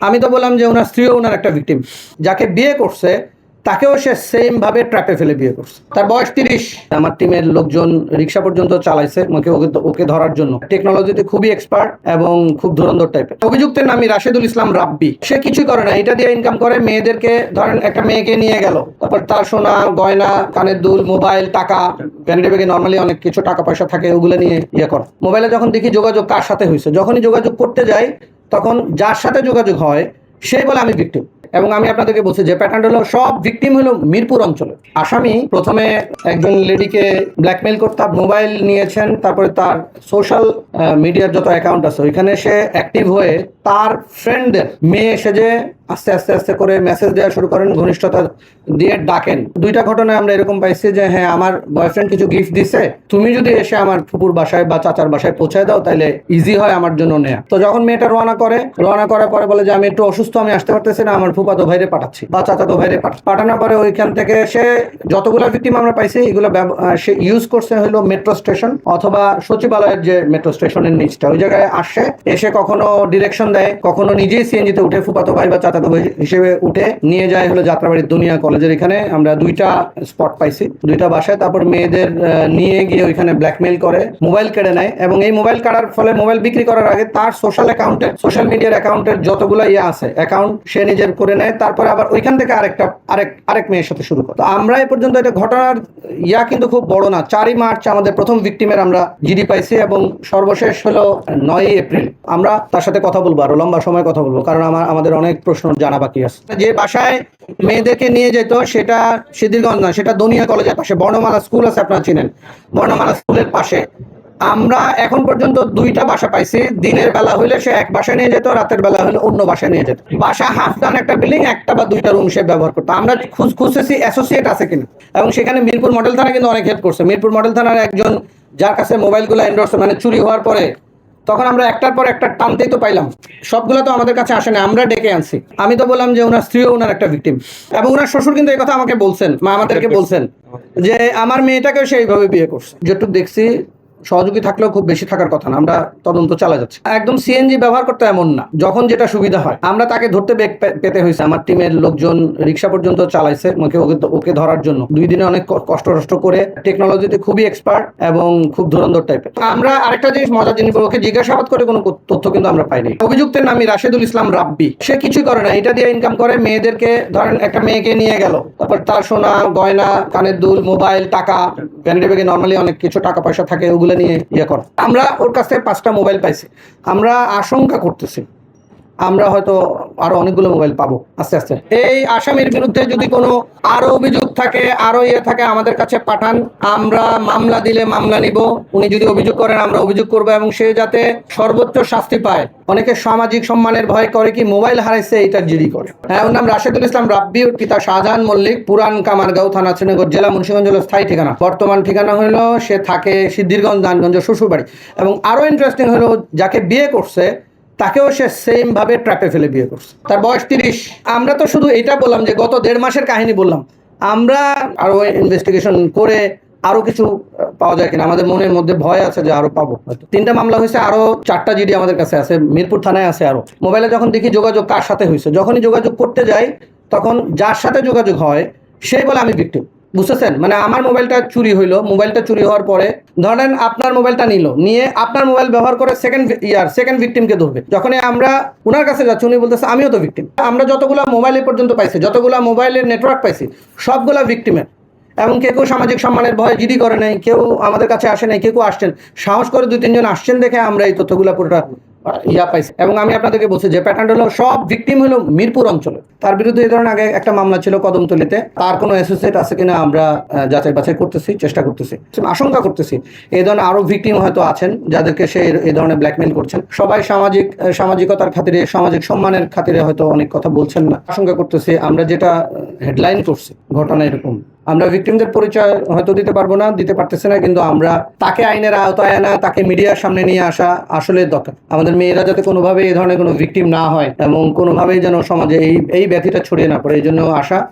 আমি তো বললাম যে ওনার স্ত্রীও ওনার একটা ভিকটিম, যাকে বিয়ে করছে তাকেও সে সেম ভাবে ট্র্যাপে ফেলে বিয়ে করছে। তার বয়স 30। আমার টিমের লোকজন রিক্সা পর্যন্ত চালাইছে ওকে ধরার জন্য। টেকনোলজিতে খুবই এক্সপার্ট এবং খুব ধুরন্ধর টাইপের। অভিযুক্তের নাম রাশেদুল ইসলাম রাব্বি। সে কিছুই করে না, এটা দিয়ে ইনকাম করে। মেয়েদেরকে ধরেন একটা মেয়েকে নিয়ে গেল, তারপর তার সোনা গয়না, কানের দুল, মোবাইল, টাকা, ভ্যানিটি ব্যাগে নর্মালি অনেক কিছু টাকা পয়সা থাকে, ওগুলো নিয়ে করে। মোবাইলে যখন দেখি যোগাযোগ কার সাথে হয়েছে, যখনই যোগাযোগ করতে যাই তখন যার সাথে যোগাযোগ হয় সেই বলে আমি ভিকটিম। এবং আমি আপনাদেরকে বলছি যে প্যাটার্ন হলো সব ভিকটিম হলো মিরপুর অঞ্চলে। আসামি প্রথমে একজন লেডিকে ব্ল্যাকমেইল করতে মোবাইল নিয়েছেন, তারপরে তার সোশ্যাল মিডিয়ার যত অ্যাকাউন্ট আছে ওইখানে সে অ্যাক্টিভ হয়ে তার ফ্রেন্ডদের মেয়ে সেজে আস্তে আস্তে আস্তে করে মেসেজ দেওয়া শুরু করেন, ঘনিষ্ঠতা দিয়ে ডাকেন। দুইটা ঘটনায় আমরা এরকম পাইছি যে হ্যাঁ, আমার বয়ফ্রেন্ড কিছু গিফট দিছে, তুমি যদি এসে আমার ফুপুর বাসায় বা চাচার বাসায় পৌঁছায় দাও তাহলে ইজি হয় আমার জন্য নেয়া। তো যখন মেয়েটা রওনা করার পরে বলে যে আমি একটু অসুস্থ, আমি আসতে পারতেছি না, আমার ফুফাতো ভাইরে পাঠাচ্ছি বা চাচাতো ভাইরে পাঠানোর পরে ওইখান থেকে সে যতগুলো ভিকটিম আমরা পাইছি এগুলো সে ইউজ করছে হলো মেট্রো স্টেশন অথবা সচিবালয়ের যে মেট্রো স্টেশনের নিচটা, ওই জায়গায় আসে, এসে কখনো ডিরেকশন দেয়, কখনো নিজেই সিএনজিতে উঠে ফুফাতো ভাই বা চাচাতো ভাই হিসেবে উঠে নিয়ে যায় হলো যাত্রাবাড়ির দুনিয়া কলেজের এখানে। আমরা দুইটা স্পট পাইছি, দুইটা বাসায়। তারপর মেয়েদের নিয়ে গিয়ে ওইখানে ব্ল্যাকমেইল করে, মোবাইল কেড়ে নেয় এবং এই মোবাইল কাটার ফলে মোবাইল বিক্রি করার আগে তার সোশ্যাল মিডিয়ার অ্যাকাউন্টের যতগুলো আছে অ্যাকাউন্ট সে নিজের করে নেয়। তারপরে আবার ওইখান থেকে আরেক মেয়ের সাথে শুরু করে। তো আমরা এই পর্যন্ত এটা ঘটনার কিন্তু খুব বড় না। 4ই মার্চ আমাদের প্রথম ভিকটিমের আমরা জিডি পাইছি এবং সর্বশেষ হলো 9ই এপ্রিল। আমরা তার সাথে কথা বলবো, আরো লম্বা সময় কথা বলবো, কারণ আমাদের অনেক প্রশ্ন জানা বাকি আছে। যে বাসায় মেয়েদেরকে নিয়ে যেত সেটা সিদ্ধিরগঞ্জ না, সেটা দুনিয়া কলেজের পাশে বর্ণমালা স্কুল আছে, আপনারা চিনেন, বর্ণমালা স্কুলের পাশে। আমরা এখন পর্যন্ত 2টা বাসা পাইছি। দিনের বেলা হইলে সে এক বাসায় নিয়ে যেত, রাতের বেলা হলে অন্য বাসায় নিয়ে যেত। বাসা হাফ ডান একটা বিল্ডিং, একটা বা 2টা রুম সে ব্যবহার করতো। আমরা খুঁজতেছি অ্যাসোসিয়েট আছে কিনা, এবং সেখানে মিরপুর মডেল থানা কিন্তু অনেক হেল্প করছে। মিরপুর মডেল থানার একজন যার কাছে মোবাইলগুলো এন্ডোর্স মানে চুরি হওয়ার পরে তখন আমরা একটার পর একটা টানতেই তো পাইলাম, সবগুলো তো আমাদের কাছে আসে না, আমরা ডেকে আনছি। আমি তো বললাম যে ওনার স্ত্রীও ওনার একটা ভিকটিম, এবং ওনার শ্বশুর কিন্তু এই কথা আমাকে বলছেন, আমাদেরকে বলছেন যে আমার মেয়েটাকেও সেইভাবে বিয়ে করছে। যেটুকু দেখছি সহযোগী থাকলেও খুব বেশি থাকার কথা না, আমরা তদন্ত চালা যাচ্ছে। একদম সিএনজি ব্যবহার করতে এমন না, যখন যেটা সুবিধা হয়। আমরা তাকে ধরতে পেতে হয়েছে, আমার টিমের লোকজন রিক্সা পর্যন্ত চালাইছে ওকে ধরার জন্য। 2 দিনে অনেক কষ্ট করে। টেকনোলজিতে খুবই এক্সপার্ট এবং খুব ধুরন্ধর টাইপের। আমরা আরেকটা জিনিস মজার জিনিস, ওকে জিজ্ঞাসাবাদ করে কোনো তথ্য কিন্তু আমরা পাইনি। অভিযুক্তের নাম রাশেদুল ইসলাম রাব্বি। সে কিছুই করে না, এটা দিয়ে ইনকাম করে। মেয়েদেরকে ধরেন একটা মেয়েকে নিয়ে গেল, তারপর তার সোনা গয়না, কানের দুল, মোবাইল, টাকা, ভ্যানিটি ব্যাগে নর্মালি অনেক কিছু টাকা পয়সা থাকে, ওগুলো নিয়ে করে। আমরা ওর কাছ থেকে 5টা মোবাইল পাইছি। আমরা আশঙ্কা করতেছি আমরা হয়তো আরো অনেকগুলো মোবাইল পাবো আস্তে আস্তে। এই আসামির বিরুদ্ধে যদি কোনো আরো অভিযোগ থাকে, আরো থাকে, আমাদের কাছে পাঠান। আমরা মামলা দিলে মামলা নিব। উনি যদি অভিযোগ করেন আমরা অভিযোগ করবো, এবং সে যাতে সর্বোচ্চ শাস্তি পায়। অনেকে সামাজিক সম্মানের ভয় করে কি মোবাইল হারাইছে এটা জিডি করে। হ্যাঁ, ওর নাম রাশেদুল ইসলাম রাব্বি, পিতা শাহজাহান মল্লিক, পুরান কামারগাঁও থানা, শ্রীনগর জেলা, মুন্সিগঞ্জ হলো স্থায়ী ঠিকানা। বর্তমান ঠিকানা হলো সে থাকে সিদ্ধিরগঞ্জ, নারায়ণগঞ্জ শ্বশুরবাড়ি। এবং আরো ইন্টারেস্টিং হলো যাকে বিয়ে করছে তাকেও সে সেম ভাবে ট্র্যাপে ফেলে বিয়ে করছে। তার বয়স 30। আমরা তো শুধু এটা বললাম যে গত 1.5 মাসের কাহিনী বললাম। আমরা আরো ইনভেস্টিগেশন করে আরো কিছু পাওয়া যায় কিনা, আমাদের মনের মধ্যে ভয় আছে যে আরো পাবো। 3টা মামলা হয়েছে, আরো 4টা জিডি আমাদের কাছে আছে, মিরপুর থানায় আছে। আরো মোবাইলে যখন দেখি যোগাযোগ কার সাথে হয়েছে, যখনই যোগাযোগ করতে যাই তখন যার সাথে যোগাযোগ হয় সেই বলে আমি ভিকটিম। বুঝতেছেন? মানে আমার মোবাইলটা চুরি হইলো, মোবাইলটা চুরি হওয়ার পরে ধরেন আপনার মোবাইলটা নিয়ে আপনার মোবাইল ব্যবহার করে সেকেন্ড ভিকটিমকে ধরবে। যখনই আমরা ওনার কাছে যাচ্ছি উনি বলতেছে আমিও তো ভিকটিম। আমরা যতগুলো মোবাইল পর্যন্ত পাইছি, যতগুলো মোবাইলের নেটওয়ার্ক পাইছি, সবগুলা ভিকটিমের। এবং কেউ সামাজিক সম্মানের ভয়ে জিডি করে নাই, কেউ আমাদের কাছে আসে নাই, কেউ আসছেন সাহস করে 2-3 জন আসছেন দেখে আমরা এই তথ্যগুলো পুরোটা পাইছি। এবং আমি আপনাদেরকে বলছি যে প্যাটার্ন হলো সব ভিকটিম হলো মিরপুর অঞ্চলে। তার বিরুদ্ধে এই ধরনের আগে একটা মামলা ছিল কদমতলীতে। তার কোনো অ্যাসোসিয়েট আছে কিনা আমরা যাচাই বাছাই করতেছি, চেষ্টা করতেছি, আশঙ্কা করতেছি এই ধরনের আরো ভিকটিম হয়তো আছেন যাদেরকে সে এই ধরনের ব্ল্যাকমেইল করছেন। সবাই সামাজিকতার খাতিরে, সামাজিক সম্মানের খাতিরে হয়তো অনেক কথা বলছেন না, আশঙ্কা করতেছি। আমরা যেটা হেডলাইন করছি ঘটনা এরকম, আমরা ভিকটিমদের পরিচয় হয়তো দিতে পারতেছি না, কিন্তু আমরা তাকে আইনের আওতায় আনা, তাকে মিডিয়ার সামনে নিয়ে আসা আসলে দরকার। আমাদের মেয়েরা যাতে কোনোভাবে এই ধরনের কোনো ভিকটিম না হয় এবং কোনোভাবেই যেন সমাজে এই ব্যাধিটা ছড়িয়ে না পড়ে, এই জন্য আসা।